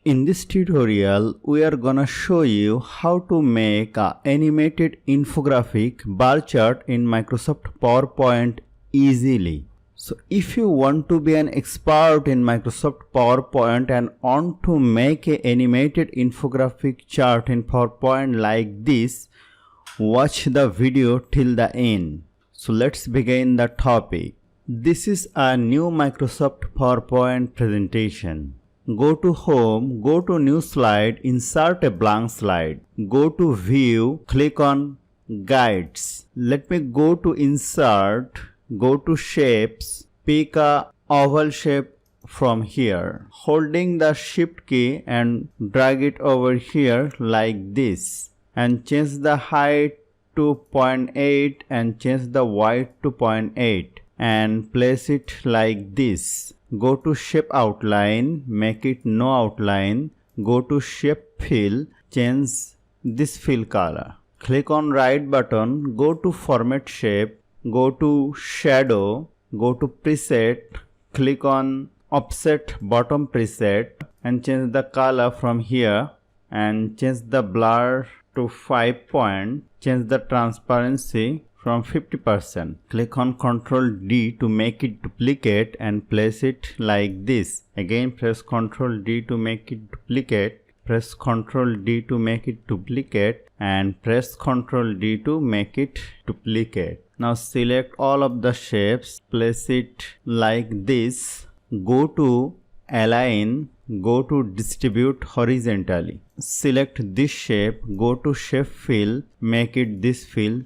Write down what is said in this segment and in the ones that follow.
In this tutorial, we are gonna show you how to make an animated infographic bar chart in Microsoft PowerPoint easily. So if you want to be an expert in Microsoft PowerPoint and want to make an animated infographic chart in PowerPoint like this, watch the video till the end. So let's begin the topic. This is a new Microsoft PowerPoint presentation. Go to Home, go to New Slide, insert a blank slide. Go to View, click on Guides. Let me go to Insert, go to Shapes, pick a oval shape from here. Holding the Shift key and drag it over here like this. And change the height to 0.8 and change the width to 0.8 and place it like this. Go to shape outline, make it no outline. Go to shape fill, change this fill color. Click on right button, go to format shape, go to shadow, go to preset, click on offset bottom preset and change the color from here and change the blur to 5 point, change the transparency from 50%. Click on Ctrl D to make it duplicate and place it like this. Again press Ctrl D to make it duplicate, press Ctrl D to make it duplicate and press Ctrl D to make it duplicate. Now select all of the shapes, place it like this, go to Align, go to Distribute horizontally. Select this shape, go to Shape Fill, make it this fill.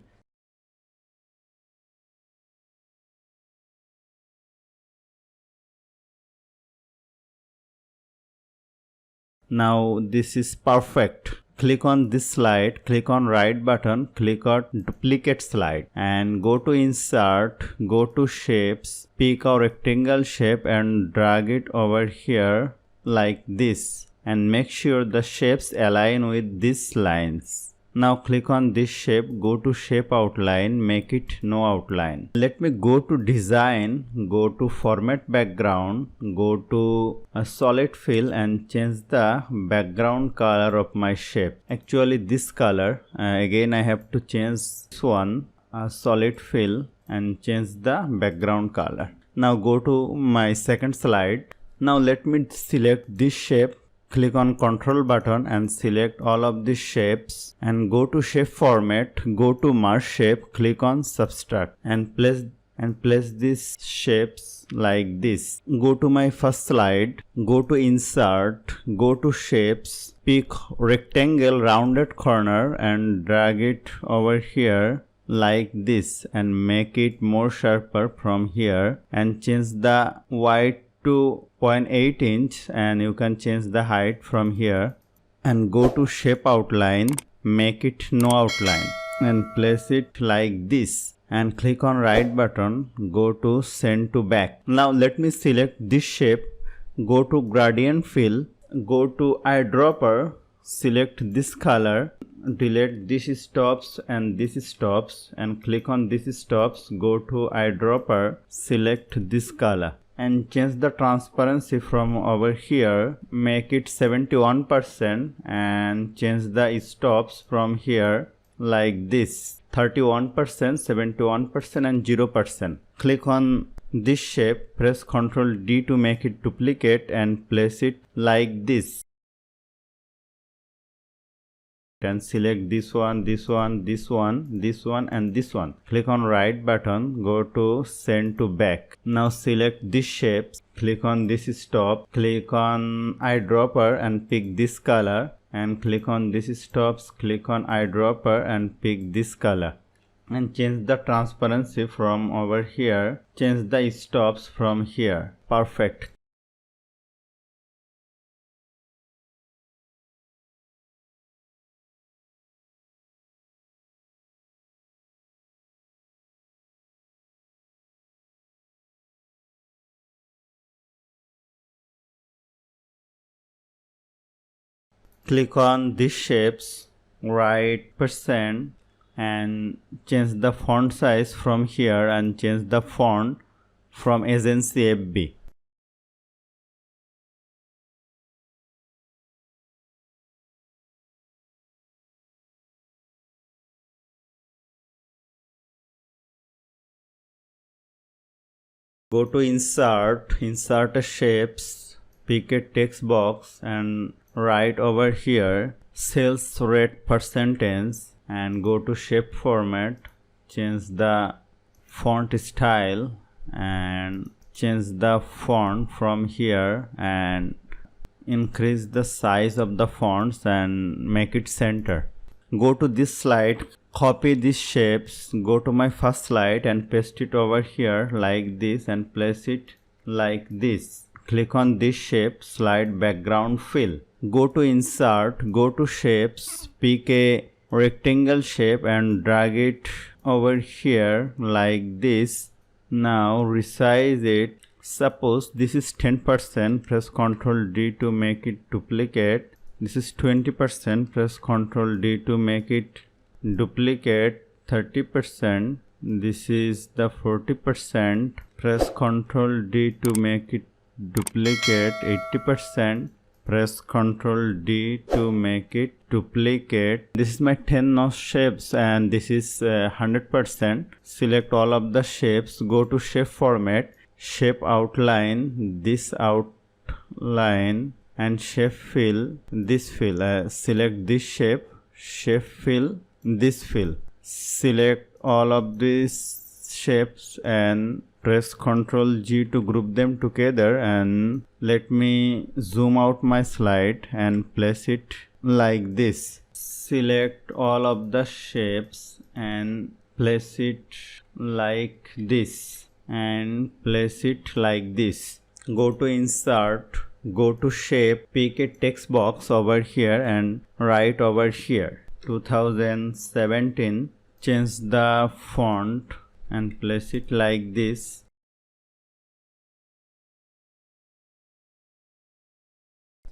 Now this is perfect. Click on this slide, click on right button, click on duplicate slide and go to insert, go to shapes, pick a rectangle shape and drag it over here like this and make sure the shapes align with these lines. Now click on this shape, go to shape outline, make it no outline. Let me go to design, go to format background, go to a solid fill and change the background color of my shape. Actually this color, again I have to change this one, solid fill and change the background color. Now go to my second slide. Now let me select this shape. Click on Ctrl button and select all of these shapes and go to shape format, go to merge shape, click on subtract and place these shapes like this. Go to my first slide, go to insert, go to shapes, pick rectangle rounded corner and drag it over here like this and make it more sharper from here and change the width to 0.8 inch and you can change the height from here and go to shape outline, make it no outline and place it like this and click on right button, go to send to back. Now let me select this shape, go to gradient fill, go to eyedropper, select this color, delete this stops and this stops and click on this stops, go to eyedropper, select this color and change the transparency from over here, make it 71% and change the stops from here like this, 31%, 71% and 0%. Click on this shape, press Ctrl D to make it duplicate and place it like this. And select this one, this one, this one, this one and this one. Click on right button, go to send to back. Now select these shapes, click on this stop, click on eyedropper and pick this color and click on this stops, click on eyedropper and pick this color and change the transparency from over here, change the stops from here. Perfect. Click on these shapes, write % and change the font size from here and change the font from agency FB. Go to insert a shapes, pick a text box and write over here sales rate percentage and go to shape format, change the font style and change the font from here and increase the size of the fonts and make it center. Go to this slide, copy these shapes, go to my first slide and paste it over here like this and place it like this. Click on this shape, slide background fill. Go to insert, go to shapes, pick a rectangle shape and drag it over here like this. Now resize it. Suppose this is 10%, press Ctrl D to make it duplicate. This is 20%, press Ctrl D to make it duplicate. 30%, this is the 40%, press Ctrl D to make it duplicate. 80%, press Ctrl D to make it duplicate. This is my 10 notch shapes and this is 100%. Select all of the shapes, go to shape format, shape outline, this outline and shape fill, this fill. Select this shape, shape fill, this fill. Select all of these shapes and press Ctrl G to group them together and let me zoom out my slide and place it like this. Select all of the shapes and place it like this and place it like this. Go to insert, go to shape, pick a text box over here and write over here 2017. Change the font and place it like this.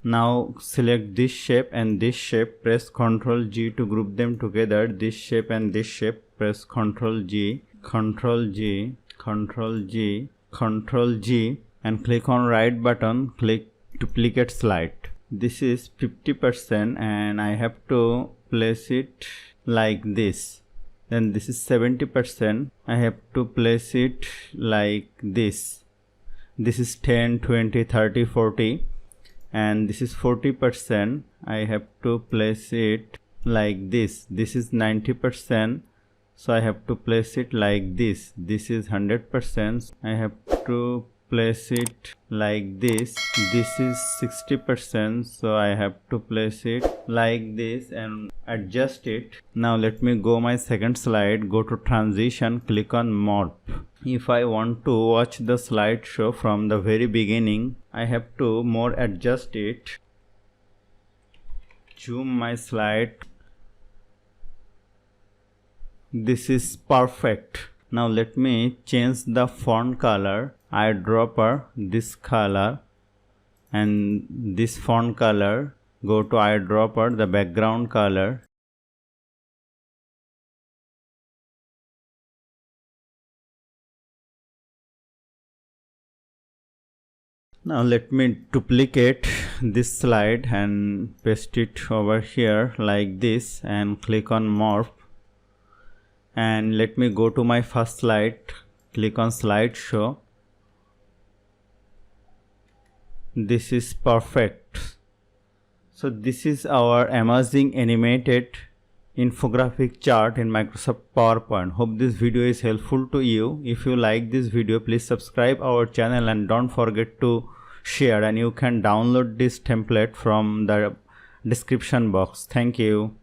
Now select this shape and this shape, press Ctrl G to group them together. This shape and this shape, press Ctrl G, Ctrl G, Ctrl G, Ctrl G and click on right button, click duplicate slide. This is 50% and I have to place it like this. Then this is 70%, I have to place it like this. This is 10, 20, 30, 40 and this is 40%, I have to place it like this. This is 90%, so I have to place it like this. This is 100%, I have to place it like this. This is 60%, so I have to place it like this and adjust it. Now let me go my second slide, go to transition, click on morph. If I want to watch the slideshow from the very beginning, I have to more adjust it. Zoom my slide. This is perfect. Now let me change the font color. Eyedropper, this color and this font color. Go to eyedropper, the background color. Now let me duplicate this slide and paste it over here like this and click on morph. And let me go to my first slide, click on slideshow. This is perfect. So this is our amazing animated infographic chart in Microsoft PowerPoint. Hope this video is helpful to you. If you like this video, please subscribe our channel and don't forget to share, and you can download this template from the description box. Thank you.